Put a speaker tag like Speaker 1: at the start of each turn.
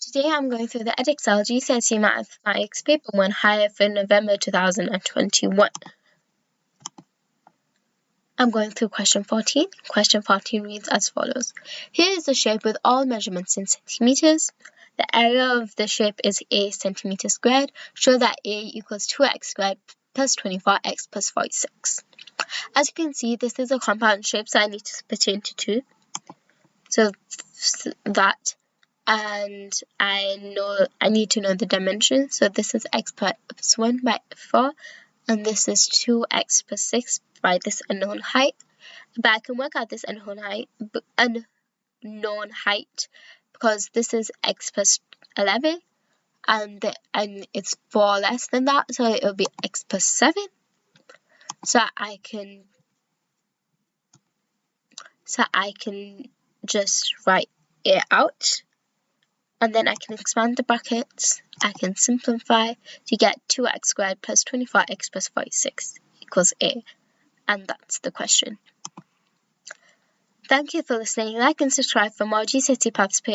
Speaker 1: Today I'm going through the EDEXCEL GCSE Math Paper 1 Higher for November 2021. I'm going through question 14. Question 14 reads as follows. Here is a shape with all measurements in centimeters. The area of the shape is a centimeter squared. Show that a equals 2x squared plus 24x plus 46. As you can see, this is a compound shape, so I need to split it into two. So that, and I need to know the dimensions. So this is x plus 1 by 4, and this is 2x plus 6 by this unknown height. But I can work out this unknown height because this is x plus 11, and it's 4 less than that, so it will be x plus 7. So I can just write it out, and then I can expand the brackets. I can simplify to get 2x squared plus 24x plus 46 equals a. And that's the question. Thank you for listening. Like and subscribe for more GCSE past